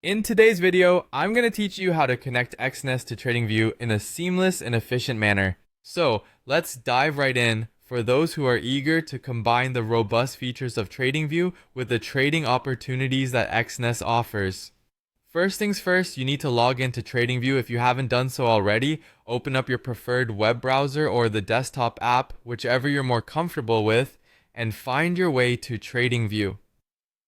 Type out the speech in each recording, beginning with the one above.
In today's video, I'm going to teach you how to connect Exness to TradingView in a seamless and efficient manner. So let's dive right in for those who are eager to combine the robust features of TradingView with the trading opportunities that Exness offers. First things first, you need to log into TradingView. If you haven't done so already, open up your preferred web browser or the desktop app, whichever you're more comfortable with, and find your way to TradingView.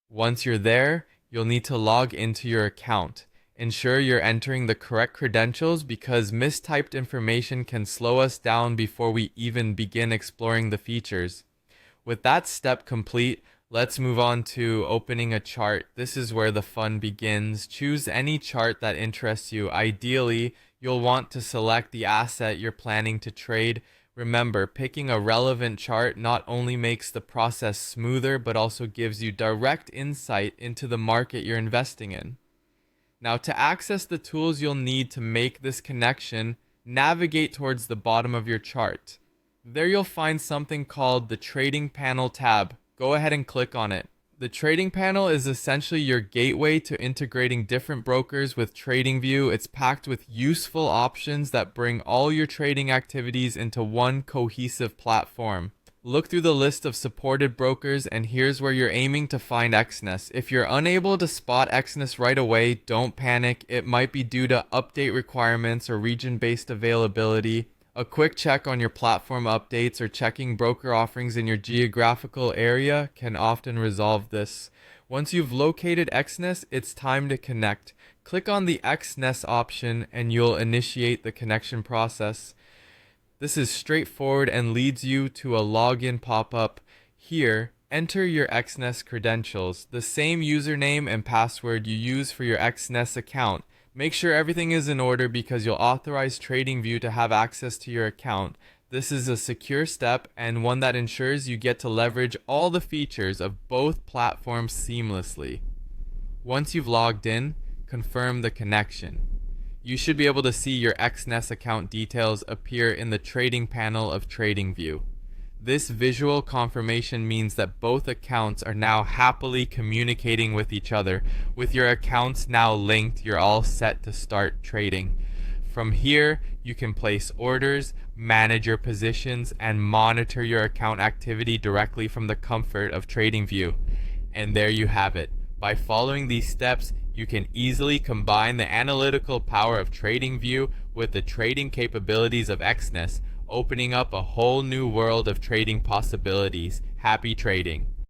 Once you're there, you'll need to log into your account. Ensure you're entering the correct credentials because mistyped information can slow us down before we even begin exploring the features. With that step complete, let's move on to opening a chart. This is where the fun begins. Choose any chart that interests you. Ideally, you'll want to select the asset you're planning to trade. Remember, picking a relevant chart not only makes the process smoother, but also gives you direct insight into the market you're investing in. Now, to access the tools you'll need to make this connection, navigate towards the bottom of your chart. There you'll find something called the Trading Panel tab. Go ahead and click on it. The Trading Panel is essentially your gateway to integrating different brokers with TradingView. It's packed with useful options that bring all your trading activities into one cohesive platform. Look through the list of supported brokers, and here's where you're aiming to find Exness. If you're unable to spot Exness right away, don't panic. It might be due to update requirements or region-based availability. A quick check on your platform updates or checking broker offerings in your geographical area can often resolve this. Once you've located Exness, it's time to connect. Click on the Exness option and you'll initiate the connection process. This is straightforward and leads you to a login pop-up. Here, enter your Exness credentials, the same username and password you use for your Exness account. Make sure everything is in order because you'll authorize TradingView to have access to your account. This is a secure step and one that ensures you get to leverage all the features of both platforms seamlessly. Once you've logged in, confirm the connection. You should be able to see your Exness account details appear in the trading panel of TradingView. This visual confirmation means that both accounts are now happily communicating with each other. With your accounts now linked, you're all set to start trading. From here, you can place orders, manage your positions, and monitor your account activity directly from the comfort of TradingView. And there you have it. By following these steps, you can easily combine the analytical power of TradingView with the trading capabilities of Exness, opening up a whole new world of trading possibilities. Happy trading!